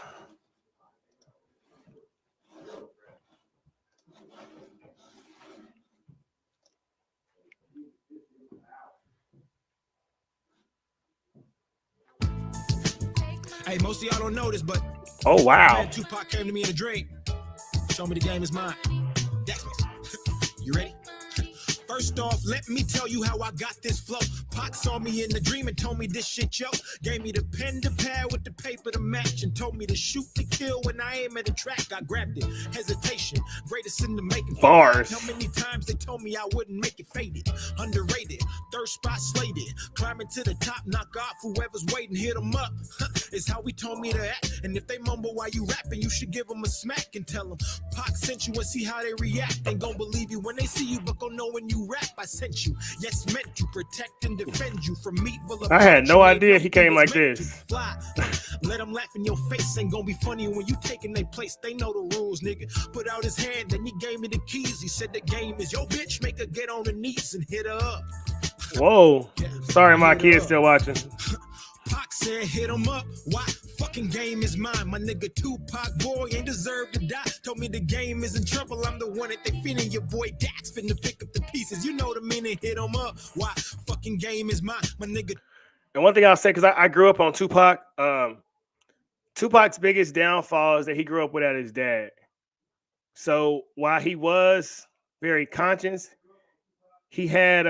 Hey, most of y'all don't know this, but oh wow, man, Tupac came to me in a dream. Show me the game is mine. That's me. You ready? First off, let me tell you how I got this flow. Pac saw me in the dream and told me this shit, yo. Gave me the pen to pad with the paper to match and told me to shoot to kill when I aim at a track. I grabbed it. Hesitation, greatest in the making. Bars. How many times they told me I wouldn't make it, faded. Underrated, third spot slated. Climbing to the top, knock off whoever's waiting, hit them up. It's how we told me to act. And if they mumble while you rapping, you should give them a smack and tell them Pac sent you and see how they react. Ain't gonna believe you when they see you, but gon' know when you rap. I sent you, yes, meant to protect and defend you from evil. I had no idea he came like this. Let them laugh in your face. Ain't gonna be funny when you taking their place. They know the rules, nigga. Put out his hand, then he gave me the keys. He said the game is your bitch. Make her get on her knees and hit her up. Whoa. Sorry, my kid's still watching. Pac said, hit him up. Why? Fucking game is mine. My nigga Tupac boy ain't deserve to die. Told me the game is in trouble. I'm the one that they feeding. Your boy Dax finna pick up the pieces. You know the meaning. Hit him up. Why? Fucking game is mine. My nigga. And one thing I'll say, because I grew up on Tupac. Tupac's biggest downfall is that he grew up without his dad. So while he was very conscious, he had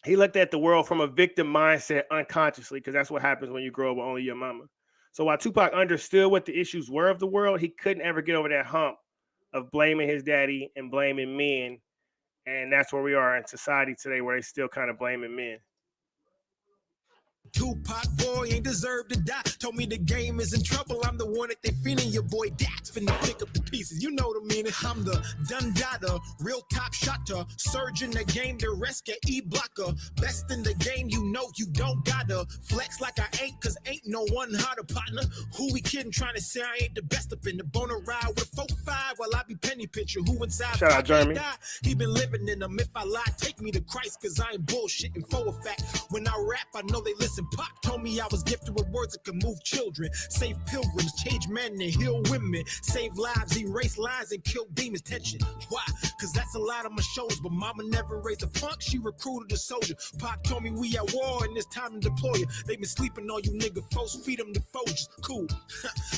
he looked at the world from a victim mindset unconsciously, because that's what happens when you grow up with only your mama. So while Tupac understood what the issues were of the world, he couldn't ever get over that hump of blaming his daddy and blaming men. And that's where we are in society today, where they still kind of blaming men. Tupac boy ain't deserve to die. Told me the game is in trouble. I'm the one that they feeding. Your boy Dax finna pick up the pieces. You know the meaning. I'm the Dundada, real top shotter. Surge in the game, the rescue E-blocker. Best in the game, you know you don't gotta flex like I ain't, cause ain't no one harder partner. Who we kidding trying to say I ain't the best up in the boner ride with 4-5 while I be penny pincher. Who inside? Shout out Jeremy. He been living in them. If I lie, take me to Christ, cause I ain't bullshitting for a fact. When I rap, I know they listen Listen, Pac told me I was gifted with words that could move children, save pilgrims, change men and heal women, save lives, erase lies, and kill demons. Tension. Why? Cause that's a lot on my shoulders. But mama never raised a punk, she recruited a soldier. Pac told me we at war and it's time to deploy it. They been sleeping on you nigga folks, feed them the Folgers. Cool.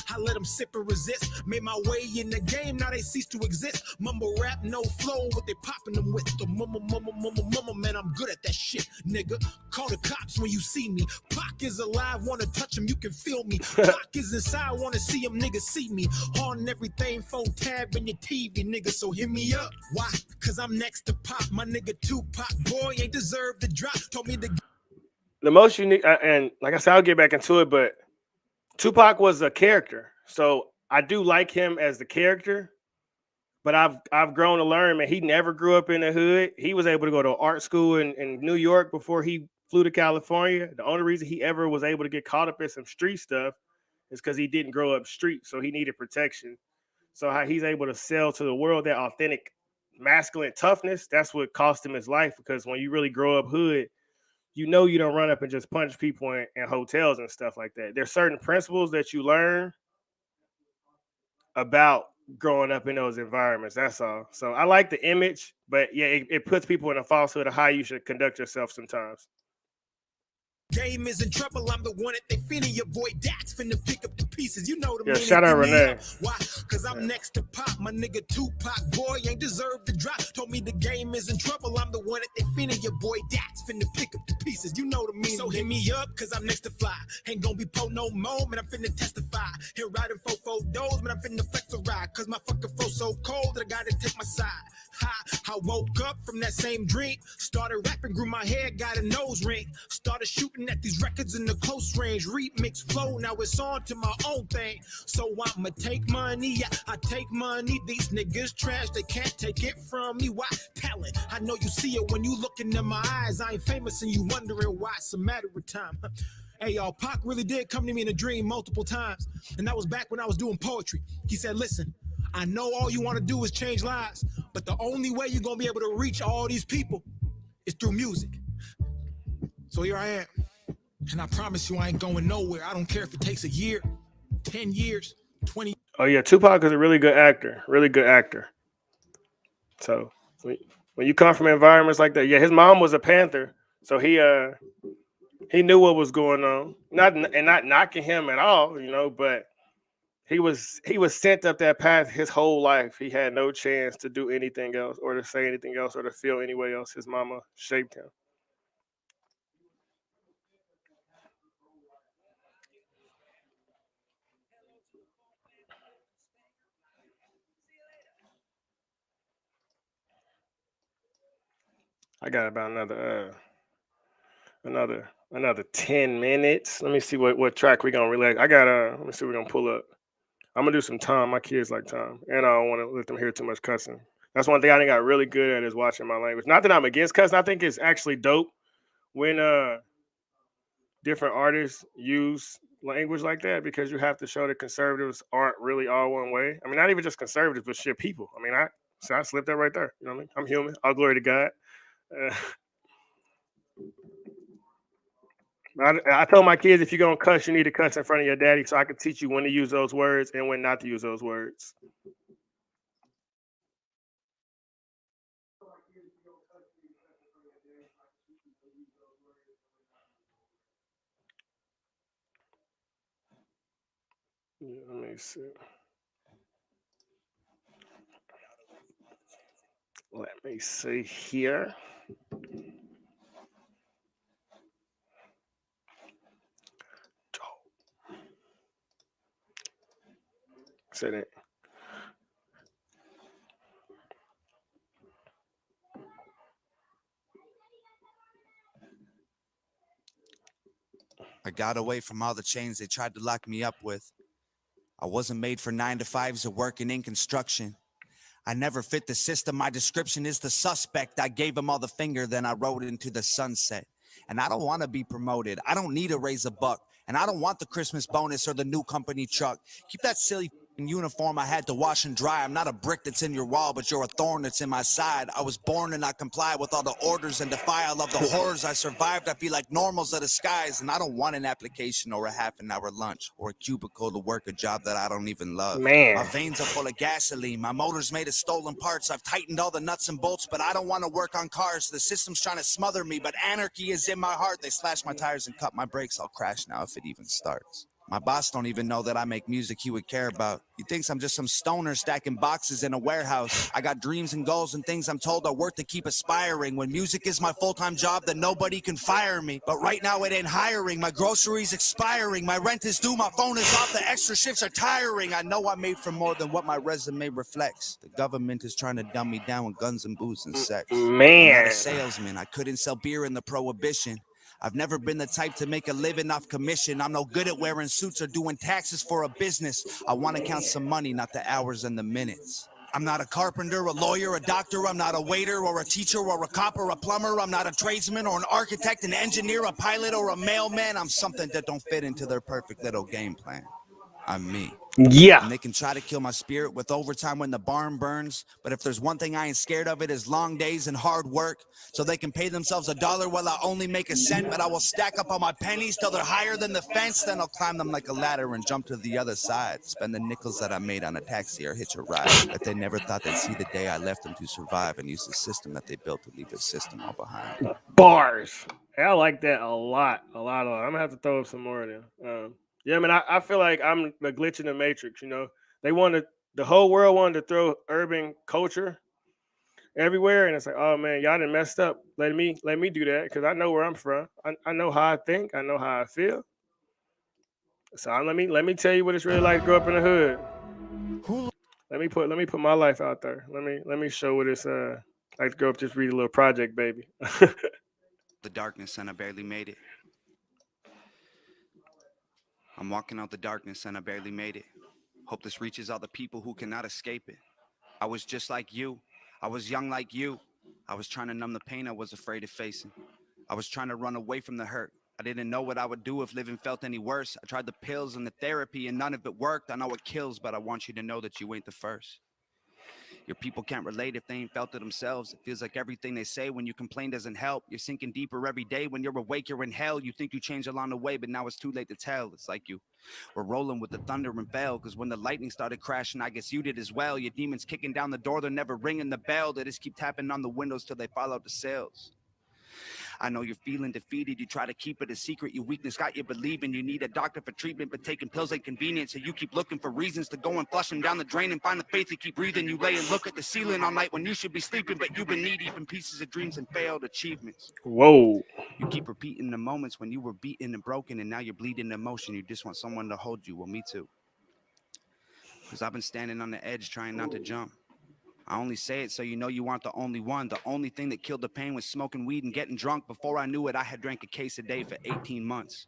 I let them sip and resist. Made my way in the game, now they cease to exist. Mumble rap, no flow, what they popping them with. The mumble, man, I'm good at that shit, nigga. Call the cops when you see me. Pac is alive, wanna touch him, you can feel me. Pac is inside, wanna see him, nigga, see me. On everything, phone tab in your TV, nigga, so hit me up. Why? Cause I'm next to Pop, my nigga Tupac. Boy, ain't deserve the drop, told me to... The most unique, and like I said, I'll get back into it, but Tupac was a character. So I do like him as the character, but I've grown to learn, man, he never grew up in the hood. He was able to go to art school in New York before he flew to California. The only reason he ever was able to get caught up in some street stuff is because he didn't grow up street, so he needed protection. So how he's able to sell to the world that authentic masculine toughness, that's what cost him his life, because when you really grow up hood, you know you don't run up and just punch people in hotels and stuff like that. There's certain principles that you learn about growing up in those environments. That's all. So I like the image, but yeah, it puts people in a falsehood of how you should conduct yourself sometimes. Game is in trouble, I'm the one that they feeding. Your boy Dax finna pick up the pieces. You know the Yeah, shout out Renee. Why? Cause I'm next to Pop, my nigga Tupac. Boy, ain't deserve the drop. Told me the game is in trouble, I'm the one that they feeding. Your boy Dax finna pick up the pieces. You know the meaning. So hit me up, cause I'm next to Fly. Ain't gonna be po no more, man, I'm finna testify. Here riding 4 photos, man, I'm finna flex a ride. Cause my fucking flow so cold that I gotta take my side. I woke up from that same dream. Started rapping, grew my hair, got a nose ring. Started shooting at these records in the close range. Remix flow, now it's on to my own thing. So I'ma take money, yeah, I take money. These niggas trash, they can't take it from me. Why? Talent, I know you see it when you look into my eyes. I ain't famous and you wondering why. It's a matter of time. Hey y'all, Pac really did come to me in a dream multiple times. And that was back when I was doing poetry. He said, listen, I know all you want to do is change lives, but the only way you're going to be able to reach all these people is through music. So here I am. And I promise you I ain't going nowhere. I don't care if it takes a year, 10 years, 20. Oh yeah, Tupac is a really good actor. Really good actor. So when you come from environments like that, yeah, his mom was a Panther. So he knew what was going on. Not knocking him at all, you know, but he was sent up that path his whole life. He had no chance to do anything else or to say anything else or to feel any way else. His mama shaped him. I got about another 10 minutes. Let me see what track we're gonna relax. I got let me see what we're gonna pull up. I'm gonna do some time. My kids like time, and I don't want to let them hear too much cussing. That's one thing I think got really good at is watching my language. Not that I'm against cussing. I think it's actually dope when different artists use language like that, because you have to show that conservatives aren't really all one way. I mean, not even just conservatives, but shit, people. I mean, I slipped that right there. You know what I mean? I'm human. All glory to God. I told my kids, if you're gonna cuss, you need to cuss in front of your daddy, so I can teach you when to use those words and when not to use those words. Let me see. Let me see here. Say that. I got away from all the chains they tried to lock me up with. I wasn't made for 9 to 5s or working in construction. I never fit the system. My description is the suspect. I gave him all the finger, then I rode into the sunset. And I don't want to be promoted. I don't need to raise a buck. And I don't want the Christmas bonus or the new company truck. Keep that silly In uniform, I had to wash and dry. I'm not a brick that's in your wall, but you're a thorn that's in my side. I was born to not comply with all the orders and defy all of the horrors I survived. I feel like normal's a disguise, and I don't want an application or a half-an-hour lunch or a cubicle to work a job that I don't even love. Man. My veins are full of gasoline. My motor's made of stolen parts. I've tightened all the nuts and bolts, but I don't want to work on cars. The system's trying to smother me, but anarchy is in my heart. They slash my tires and cut my brakes. I'll crash now if it even starts. My boss don't even know that I make music he would care about. He thinks I'm just some stoner stacking boxes in a warehouse. I got dreams and goals and things I'm told are worth to keep aspiring. When music is my full-time job, then nobody can fire me. But right now it ain't hiring. My groceries expiring. My rent is due. My phone is off. The extra shifts are tiring. I know I'm made for more than what my resume reflects. The government is trying to dumb me down with guns and booze and sex. Man. I'm not a salesman. I couldn't sell beer in the prohibition. I've never been the type to make a living off commission. I'm no good at wearing suits or doing taxes for a business. I want to count some money, not the hours and the minutes. I'm not a carpenter, a lawyer, a doctor. I'm not a waiter or a teacher or a cop or a plumber. I'm not a tradesman or an architect, an engineer, a pilot or a mailman. I'm something that don't fit into their perfect little game plan. I'm me. Yeah. And they can try to kill my spirit with overtime when the barn burns. But if there's one thing I ain't scared of, it is long days and hard work. So they can pay themselves $1 while I only make a cent. But I will stack up all my pennies till they're higher than the fence. Then I'll climb them like a ladder and jump to the other side. Spend the nickels that I made on a taxi or hitch a ride. That they never thought they'd see the day I left them to survive and use the system that they built to leave their system all behind. Bars. Hey, I like that a lot. I'm gonna have to throw up some more of them. Yeah, man, I feel like I'm the glitch in the matrix. You know, the whole world wanted to throw urban culture everywhere, and it's like, oh man, y'all done messed up. Let me do that because I know where I'm from. I know how I think. I know how I feel. So let me tell you what it's really like to grow up in the hood. Let me put my life out there. Let me show what it's like to grow up. Just read a little Project Baby. The darkness and I barely made it. I'm walking out the darkness and I barely made it. Hope this reaches all the people who cannot escape it. I was just like you. I was young like you. I was trying to numb the pain I was afraid of facing. I was trying to run away from the hurt. I didn't know what I would do if living felt any worse. I tried the pills and the therapy and none of it worked. I know it kills, but I want you to know that you ain't the first. Your people can't relate if they ain't felt it themselves. It feels like everything they say when you complain doesn't help. You're sinking deeper every day. When you're awake, you're in hell. You think you changed along the way, but now it's too late to tell. It's like you were rolling with the thunder and fell. Cause when the lightning started crashing, I guess you did as well. Your demons kicking down the door, they're never ringing the bell. They just keep tapping on the windows till they fall out the cells. I know you're feeling defeated. You try to keep it a secret. Your weakness got you believing you need a doctor for treatment, but taking pills ain't convenient. So you keep looking for reasons to go and flush them down the drain and find the faith to keep breathing. You lay and look at the ceiling all night when you should be sleeping, but you've been knee deep in pieces of dreams and failed achievements. Whoa. You keep repeating the moments when you were beaten and broken, and now you're bleeding emotion. You just want someone to hold you. Well, me too. Because I've been standing on the edge trying not to jump. I only say it so you know you aren't the only one. The only thing that killed the pain was smoking weed and getting drunk. Before I knew it, I had drank a case a day for 18 months.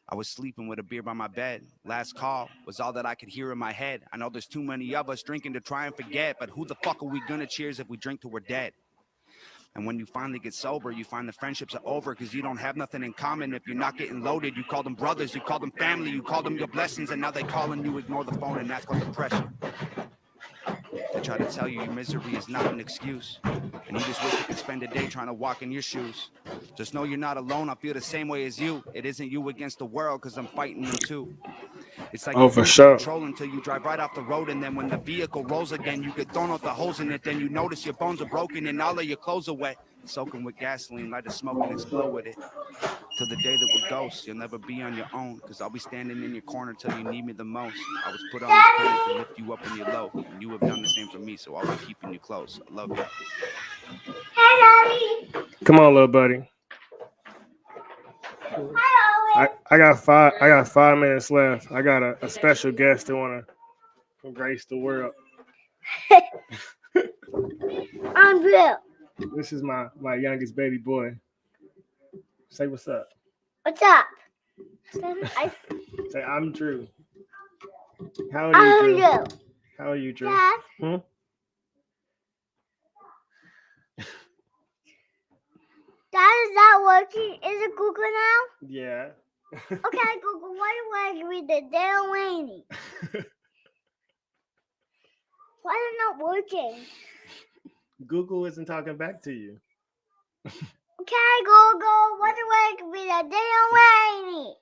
I was sleeping with a beer by my bed. Last call was all that I could hear in my head. I know there's too many of us drinking to try and forget, but who the fuck are we gonna cheers if we drink till we're dead? And when you finally get sober, you find the friendships are over because you don't have nothing in common. If you're not getting loaded, you call them brothers, you call them family, you call them your blessings, and now they calling you, ignore the phone, and that's called depression. They try to tell you your misery is not an excuse, and you just wish you could spend a day trying to walk in your shoes. Just know you're not alone. I feel the same way as you. It isn't you against the world, because I'm fighting them too. It's like Oh, you're for losing sure. control until you drive right off the road, and then when the vehicle rolls again, you get thrown out the holes in it. Then you notice your bones are broken and all of your clothes are wet. Soaking with gasoline, light a smoke and explode with it. Till the day that we're ghosts, you'll never be on your own, because I'll be standing in your corner till you need me the most. I was put on this planet to lift you up when you're low, and you have done the same for me, so I'll be keeping you close. I love you. Come on, little buddy. I got 5 minutes left. I got a special guest that wanna grace the world. I'm Drew. This is my youngest baby boy. Say what's up. What's up? Say I'm Drew. How old are you, Drew? How are you, Drew? Dad. Dad, is that working? Is it Google now? Yeah. Okay, Google, why do I read the Dale Laney? Why are they not working? Google isn't talking back to you. Okay, Google, what do I be the damn rainy?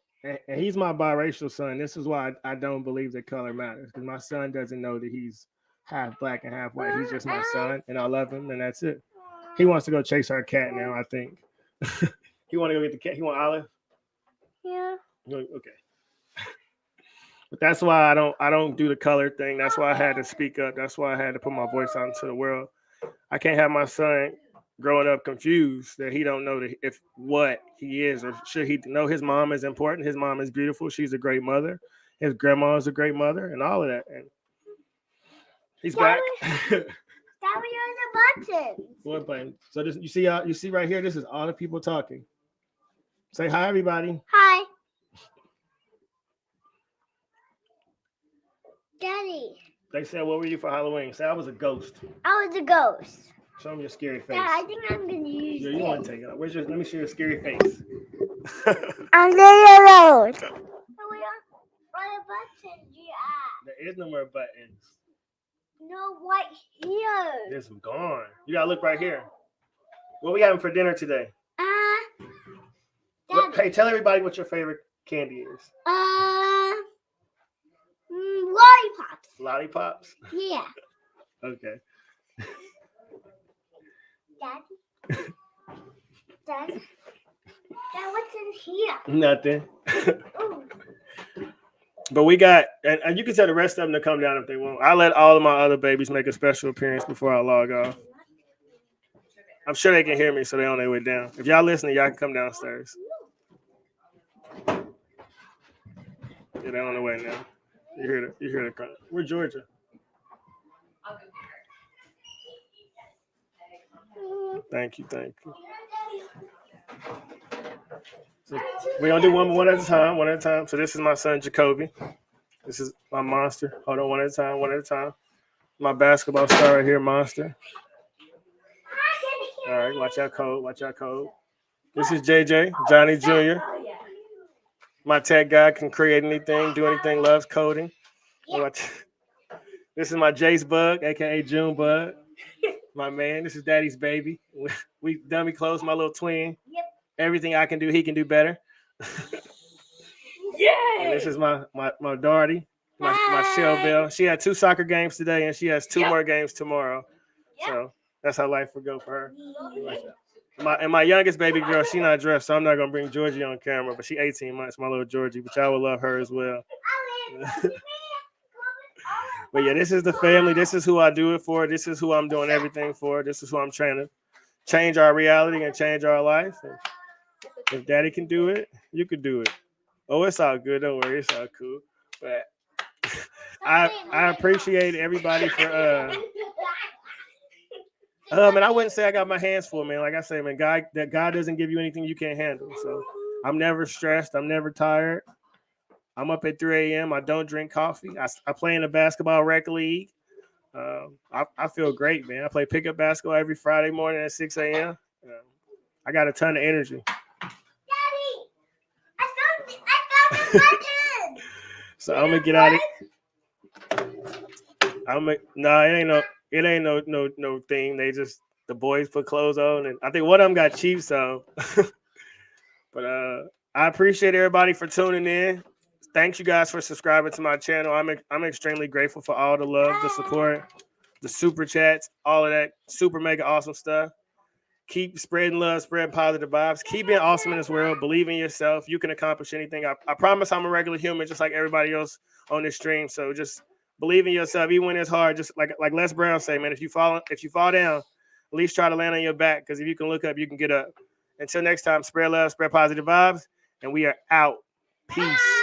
And he's my biracial son. This is why I don't believe that color matters, because my son doesn't know that he's half black and half white. He's just my son, and I love him, and that's it. He wants to go chase our cat now, I think. He want to go get the cat. He want Olive? Yeah. Okay. But that's why I don't do the color thing. That's why I had to speak up. That's why I had to put my voice out into the world. I can't have my son growing up confused that he don't know if what he is, or should he know his mom is important. His mom is beautiful. She's a great mother. His grandma is a great mother, and all of that. And he's back. That was the button. What button? So this, you see right here, this is all the people talking. Say hi, everybody. Hi. Daddy. They said, what were you for Halloween? Say, I was a ghost. I was a ghost. Show me your scary face. Dad, I think I'm gonna use Yeah, you want to take it. Let me see your scary face. I'm the road. What buttons you at? There is no more buttons. No, right here. There's some gone. You gotta look right here. What we having for dinner today? Hey, tell everybody what your favorite candy is. Lollipops. Lollipops? Yeah. Okay. Daddy. Dad, what's in here? Nothing. But we got, and you can tell the rest of them to come down if they want. I let all of my other babies make a special appearance before I log off. I'm sure they can hear me, so they're on their way down. If y'all listening, y'all can come downstairs. Yeah, they're on the way now. You hear the crowd. We're Georgia. Thank you. So we're gonna do one at a time. So this is my son Jacoby. This is my monster. Hold on, one at a time. My basketball star right here, Monster. All right, watch out, code. This is JJ, Johnny Jr. My tech guy, can create anything, do anything, loves coding. This is my Jace Bug, aka June Bug. My man, this is Daddy's baby. We dummy close, my little twin. Yep. Everything I can do, he can do better. Yeah. And this is my Darty, my Shell Bell. She had 2 soccer games today, and she has 2 more games tomorrow. Yep. So that's how life would go for her. My youngest baby girl, she not dressed, so I'm not gonna bring Georgie on camera, but she 18 months, my little Georgie, but y'all will love her as well. But yeah, this is the family. This is who I do it for. This is who I'm doing everything for. This is who I'm trying to change our reality and change our life. And if Daddy can do it, you could do it. Oh, it's all good. Don't worry, it's all cool. But I appreciate everybody for and I wouldn't say I got my hands full, man. Like I say, man, God doesn't give you anything you can't handle. So I'm never stressed. I'm never tired. I'm up at 3 a.m. I don't drink coffee. I play in a basketball rec league. I feel great, man. I play pickup basketball every Friday morning at 6 a.m. I got a ton of energy. Daddy, I found the button. So I'm gonna get out of it. It ain't no thing. They just, the boys put clothes on, and I think one of them got Chiefs on. But I appreciate everybody for tuning in. Thanks you guys for subscribing to my channel. I'm extremely grateful for all the love, the support, the super chats, all of that super mega awesome stuff. Keep spreading love, spreading positive vibes. Keep being awesome in this world. Believe in yourself. You can accomplish anything. I promise I'm a regular human, just like everybody else on this stream. So just believe in yourself, even when it's hard. Just like Les Brown say, man, if you fall down, at least try to land on your back. Because if you can look up, you can get up. Until next time, spread love, spread positive vibes, and we are out. Peace.